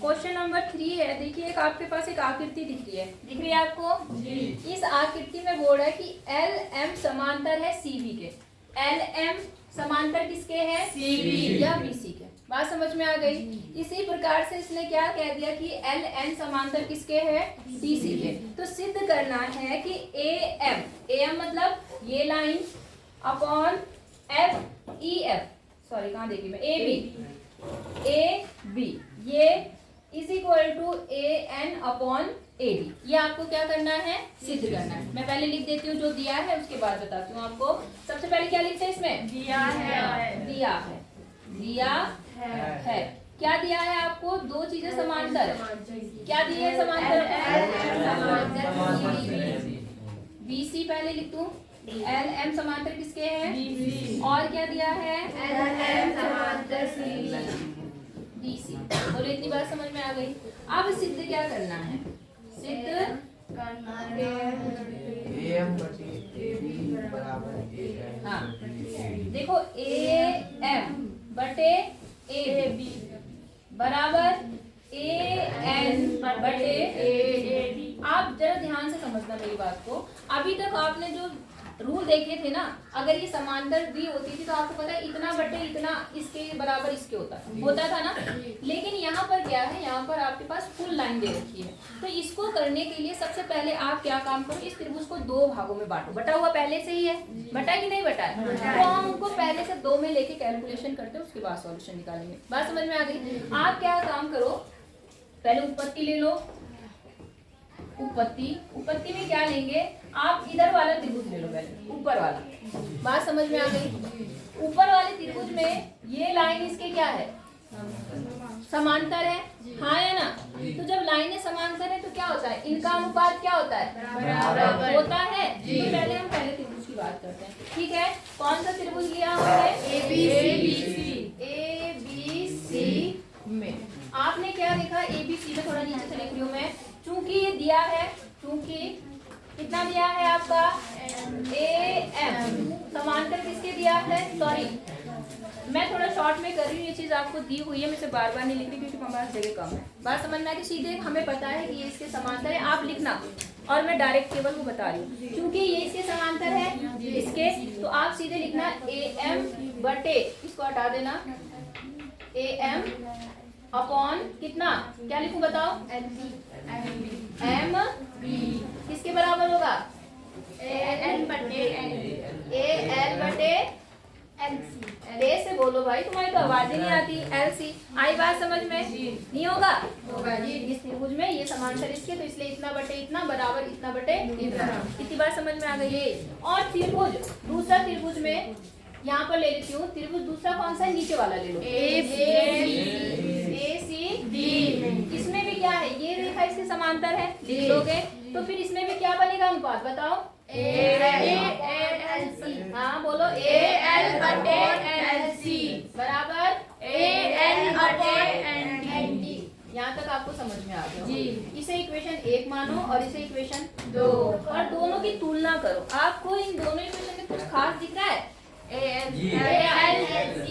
Question number 3 है। देखिए एक आपके पास एक आकृति दिख रही है आपको जी। इस आकृति में बोल रहा है कि एल एम समांतर है सीबी के। एल एम समांतर किसके है? सीबी या बीसी के। बात समझ में आ गई। इसी प्रकार से इसने क्या कह दिया कि एल एन समांतर किसके है? बीसी के। तो सिद्ध करना है कि ए एम मतलब ये line upon F E F, sorry कहाँ देखी मैं, ए बी ये is equal to A N upon A B. ये आपको क्या करना है? सिद्ध करना है। मैं पहले लिख देती हूँ जो दिया है, उसके बाद बताती हूँ आपको। सबसे पहले क्या लिखते हैं इसमें? दिया है। क्या दिया है आपको? दो चीजें समांतर। क्या दिए है समांतर? बीसी पहले लिख दूं। एल एम समांतर किसके है? और क्या दिया है? एल एम समांतर बीसी। बोलो इतनी बात समझ में आ गई। अब सिद्ध क्या करना है? सिद्ध करना हाँ, देखो ए एम बटे ए बी बराबर ए एन बटे ए बी। आप जरा ध्यान से समझना मेरी बात को। अभी तक आपने जो रूल देखे थे ना, अगर ये समांतर दी होती थी तो आपको पता है इतना बटे इतना इसके बराबर इसके होता था ना। लेकिन यहाँ पर क्या है? यहाँ पर आपके पास फुल लाइन दे रखी है। तो इसको करने के लिए सबसे पहले आप क्या काम करो, इस त्रिभुज को दो भागों में बांटो। बटा हुआ पहले से ही है, बटा कि नहीं बटा है? तो हम उनको पहले से दो में लेके कैलकुलेशन करते हैं, उसके बाद सॉल्यूशन निकालेंगे। बात समझ में आ गई। आप क्या काम करो, पहले उत्पत्ति ले लो। उत्पत्ति में क्या लेंगे आप? इधर वाला त्रिभुज ले लो पहले, ऊपर वाला। बात समझ में आ गई। ऊपर वाले त्रिभुज में ये लाइन इसके क्या है? समांतर है, हाँ है ना। तो जब लाइनें समांतर है तो क्या होता है? इनका अनुपात क्या होता है? बराबर होता है। तो पहले हम पहले त्रिभुज की बात करते हैं, ठीक है। कौन सा त्रिभुज लिया हमने? ए बी सी में आपने क्या लिखा? ए बी सी में थोड़ा नीचे से लिख रही हूँ मैं, चूंकि ये दिया है, चूंकि कितना दिया है आपका? ए एम समांतर किसके दिया है? सॉरी मैं थोड़ा शॉर्ट में कर रही हूँ, ये चीज आपको दी हुई है, मैं इसे बार बार नहीं लिख रही क्योंकि हमारे पास जगह कम है। बात समझना है कि सीधे हमें पता है कि ये इसके समांतर है, आप लिखना। और मैं डायरेक्ट केवल वो बता रही हूँ, क्योंकि ये इसके समांतर है इसके, तो आप सीधे लिखना ए एम बटे, इसको हटा देना, ए एम अपॉन कितना? क्या लिखूं बताओ? एम बी किसके बराबर होगा? ए एल बटे एल सी। ए से बोलो भाई, तुम्हारी तो आवाज ही नहीं आती। एल सी आई बात समझ में? नहीं होगा जी। इस त्रिभुज में ये समांतर इसके, तो इसलिए इतना बटे इतना बराबर इतना बटे इतना। इतनी बात समझ में आ गई है। और त्रिभुज, दूसरा त्रिभुज में यहाँ पर ले लेती हूँ। त्रिभुज दूसरा कौन सा है? नीचे वाला ले लो, ए सी डी। इसमें भी क्या है? ये रेखा इसके समांतर है, लिख लोगे। तो फिर इसमें भी क्या बनेगा अनुपात? बताओ। A L C. हाँ बोलो, ए एल बटे एल सी बराबर ए एन बटे एन डी। यहाँ तक आपको समझ में आ गया जी। इसे इक्वेशन 1 मानो और इसे इक्वेशन 2, और दोनों की तुलना करो। आपको इन दोनों इक्वेशन में कुछ खास दिख रहा है? ALLC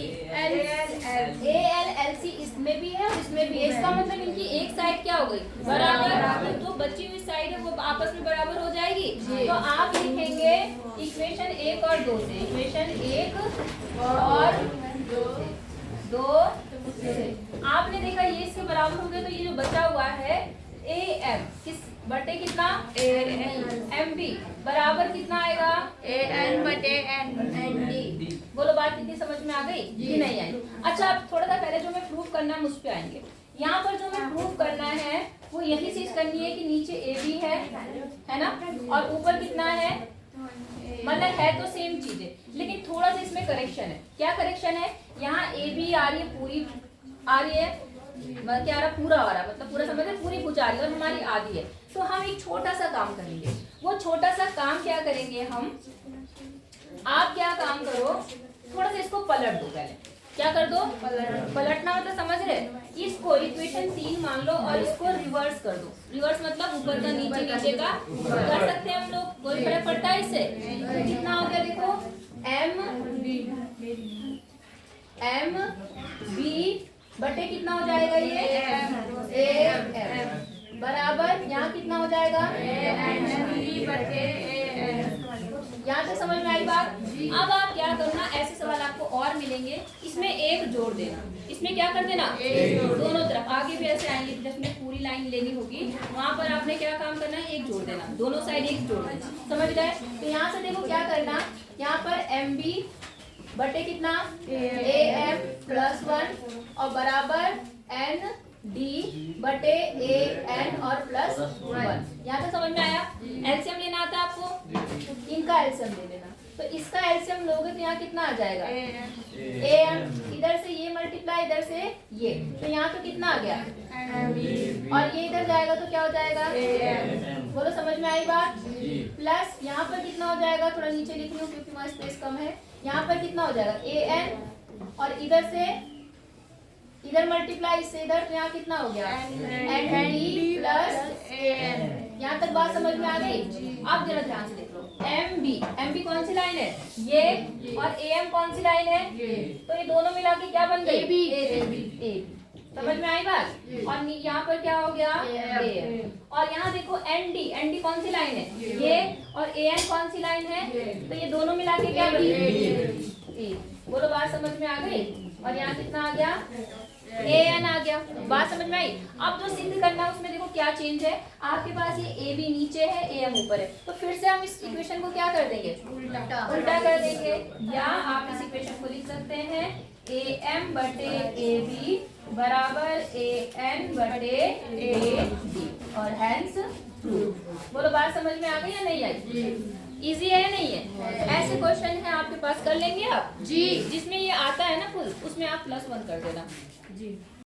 इसमें भी है और इसमें भी है। इसका मतलब इनकी एक साइड क्या हो गई? बराबर। तो बची हुई साइड है वो आपस में बराबर हो जाएगी। तो आप लिखेंगे इक्वेशन 1 और 2 से, इक्वेशन 1 और 2 से। आपने देखा ये इसके बराबर हो गया, तो ये जो बचा हुआ है ए एम किस बटे कितना? एम बी बराबर कितना आएगा? ए एन बटे एन डी। बोलो बात कितनी समझ में आ गई कि नहीं आई? अच्छा अब थोड़ा सा पहले जो मैं प्रूव करना है उस पे आएंगे। यहाँ पर जो मैं प्रूव करना है वो यही चीज करनी है कि नीचे ए बी है ना, और ऊपर कितना है? मतलब है तो सेम चीज है, लेकिन थोड़ा सा इसमें करेक्शन है। क्या करेक्शन है? यहाँ ए बी आ रही है, पूरी आ रही है, क्या आ रहा? पूरा आ रहा, मतलब पूरा समझ पूरी भुजा रही है, और हमारी आधी है। तो हम एक छोटा सा काम करेंगे। वो छोटा सा काम क्या करेंगे हम? आप क्या काम करो, थोड़ा सा इसको पलट दो पहले। क्या कर दो? पलटना मतलब समझ रहे? इसको इक्वेशन 3 मान लो और इसको रिवर्स कर दो। रिवर्स मतलब ऊपर का नीचे, नीचे का कर सकते हैं हम लोग, कोई फर्क पड़ता है इससे? तो कितना हो गया देखो, एम बी बटे कितना हो जाएगा? ये बराबर यहाँ कितना हो जाएगा ANB बटे AN। यहाँ तक समझ में आई बात। अब आप क्या करना, ऐसे सवाल आपको और मिलेंगे, इसमें एक जोड़ देना, इसमें क्या कर देना दोनों तरफ, आगे भी ऐसे आएंगे जिसमें पूरी लाइन लेनी होगी, वहां पर आपने क्या काम करना है, एक जोड़ देना, दोनों साइड एक जोड़ देना, समझ गए। तो यहाँ से देखो क्या करना, यहाँ पर MB बटे कितना AM प्लस 1 और बराबर ND बटे AN और प्लस 1। यहाँ तक समझ में आया। एलसीएम लेना आता है आपको, इनका एलसीएम ले लेना, तो इसका एलसीएम लोगे तो यहाँ कितना आ जाएगा AM, इधर से ये मल्टीप्लाई इधर से ये, तो यहाँ तो कितना आ गया और ये इधर जाएगा तो क्या हो जाएगा बोलो, समझ में आई बात। प्लस यहाँ पर कितना हो जाएगा, थोड़ा नीचे लिख लूं क्योंकि वहाँ स्पेस कम है, यहाँ पर कितना हो जाएगा AN और इधर से इधर मल्टीप्लाई इससे इधर, तो यहाँ कितना हो गया ND प्लस AN। यहाँ तक बात समझ में आ गई। अब जरा ध्यान से देख लो, MB कौन सी लाइन है ये, और AM कौन सी लाइन है, तो ये दोनों मिला के क्या बन गई AB। समझ में आई बात। और यहाँ पर क्या हो गया AM। और यहाँ देखो ND कौन सी लाइन है ये, और AN कौन सी लाइन है, तो ये दोनों मिला के क्या बन गई, बोलो बात समझ में आ गई। और यहाँ कितना आ गया AN आ गया, बात समझ में आई। अब जो सिद्ध करना है उसमें देखो क्या चेंज है, आपके पास ये AB नीचे है AM ऊपर है, तो फिर से हम इस इक्वेशन को क्या कर देंगे, उल्टा कर देंगे, या आप इस इक्वेशन को लिख सकते हैं AM बटे AB बराबर AN बटे AD और हैंस प्रूफ। बोलो बात समझ में आ गई या नहीं आई। इजी है या नहीं है। ऐसे क्वेश्चन है आपके पास, कर लेंगे आप जी, जिसमें ये आता है ना फुल, उसमें आप +1 कर देना जी।